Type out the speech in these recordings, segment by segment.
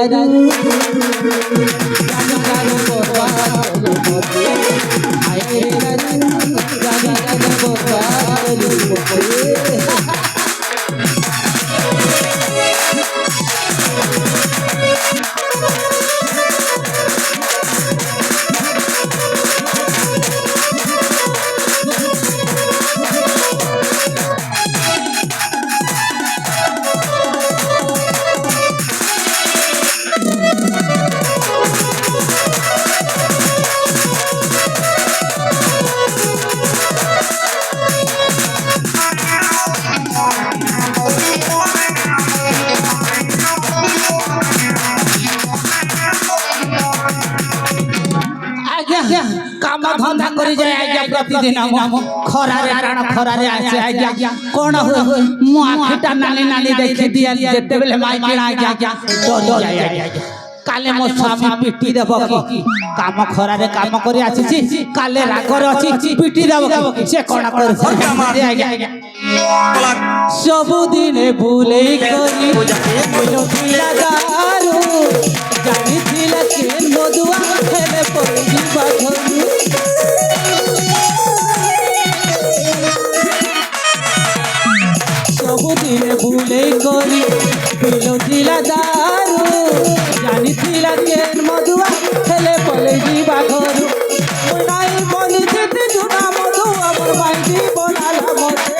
दारू जानी बर्बाद मोते आए रे दारू जानी बर्बाद मोते काम धंधा करी जाए आज्ञा प्रतिदिन खरारे टाण खरारे आसे आज्ञा कौन हुए मु आखिटा नानी नानी देखि दिया जेते बेले माई किना आज्ञा डर जाए आज्ञा काले मो स्वामी पिटी देबो की काम खरारे काम करी आसी काले रागर अछि पिटी देबो की से कोन कर आज्ञा सब दिन भूले करी बोलो दिला दारू जानी थिला केन मधुआ हेले पड़ी बाधरू सबुदिन भूले करी पिलुथिला दारू जानी थिला केन मधुआ हेले पलैजी बाघरू मुनाई बनी जेते जुना मधु हमर माइजी बनाला मते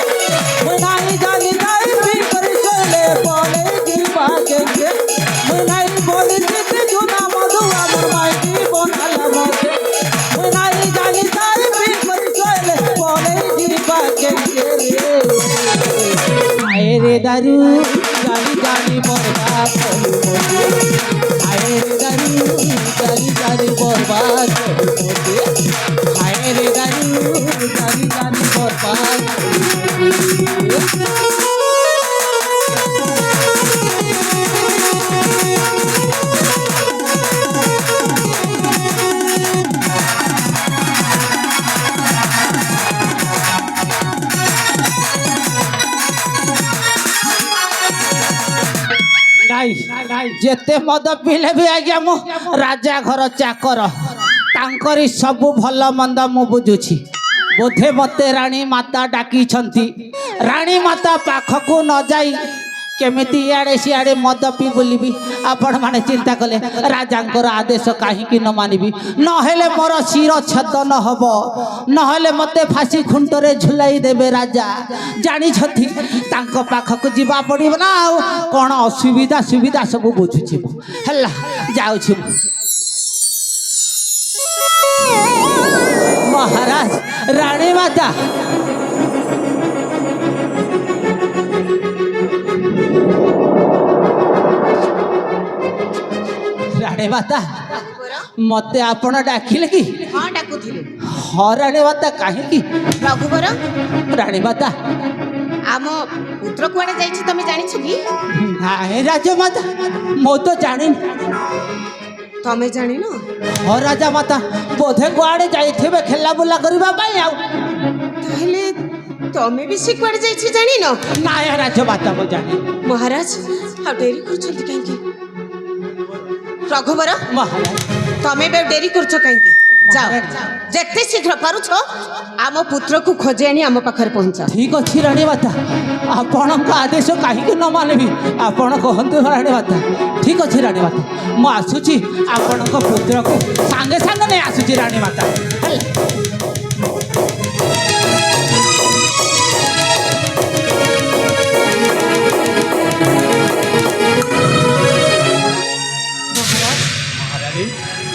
मुनाई जानी जाई फिर करी चले पलैजी बाघके मुनाई बनी जेते जुना मधु हमर माइजी बनाला मते मुनाई जानी जाई फिर करी चले पलैजी बाघके आए रे दारू जानी जानी बर्बाद करू मोते आए रे दारू जानी जानी बर्बाद करू मोते आए रे दारू जानी जानी बर्बाद करू मोते जेते मद पीले भी आज्ञा मु राजा घर चाकर तांकरी सबु भल मंद मु बुझुछि बोधे मते रानी माता डाकी छंती रानी माता पाखकु न जाई केमिति इआड़े सिआड़े मद पी बुलिबी आपण माने चिंता कले राजांकर आदेश काहीकि न मानिबी न हेले मोर शिर छेदन हबो न हेले मते फांसी खुंटरे झुलाई देबे राजा जानी छथि तांको पाखकु जीवा पड़िबो ना कोन असुविधा सुविधा सब बुझुछि हल्ला जाउछि महाराज रानी माता रानी माता मते आपण डाकिले कि हां डाकुथिले हाँ रानी माता काहे रघुवर रानी माता आम पुत्र कुआडे जाइछि तमे जानि छु कि नाही राजा माता मो तो जानि तमे जानि न हाँ राजा माता बोधे कुआडे जाइथिबे खेला बुला करबा पाई आ ताहले तमे भी से कुआडे जाइछि जानि न नाही राजा माता मो जानि महाराज हा डेरी करछथि काहे रघुवर महाराज तमे बे डेरी करछ काहे जाओ जेते शीघ्र पारुछ आम पुत्र को खोजे आनी आम पाखर पहुंचा ठीक अच्छी रानी माता आपण आदेश कहीं न मानबी आपण कहतु रानी माता ठीक अच्छी रानी माता मु आसुची आपण पुत्र को सांगे सांगे नहीं आसुची रानी माता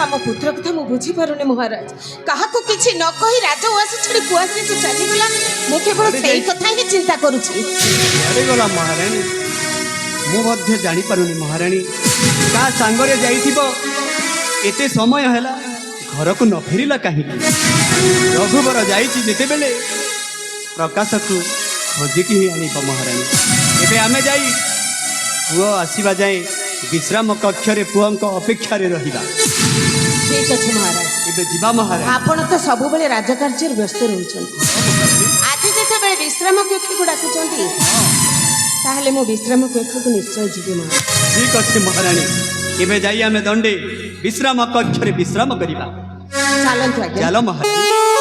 आम पुत्र कथा मु बुझी पारुनी महाराज कहा को किछि न कहि राजवास छड़ी कुआसे से चली गला मु केवल सेही कथा ही चिंता करूछि अरे गला महारानी मु मध्य जानि पारुनी महारानी का सांगरे जाइथिबो एते समय हैला घर को न फेरिला काहे रघुवर जाइछि जेते बेले प्रकाश को खोजिकी ही आनी महारानी एबे आमे जाई पुओ आसीबा जाए विश्राम कक्ष रे पुओ को अपेक्षा रे रहिबा ठीक अछि महाराज एबे जीवा महाराज आपण तो सब बेले राजकार्य व्यस्त रहउछन आज जेते बेले विश्राम कक्ष को डाकुचंती ताहले मो विश्राम कक्ष को निश्चय जीवी महाराज ठीक अछि महारानी ଏବେ ଯାଇ ଆମେ ଦଣ୍ଡେ ବିଶ୍ରାମ କକ୍ଷରେ ବିଶ୍ରାମ କରିବା। ଚାଲନ୍ତୁ ଆଜ୍ଞା। ଚାଲ ମହାରାଣୀ।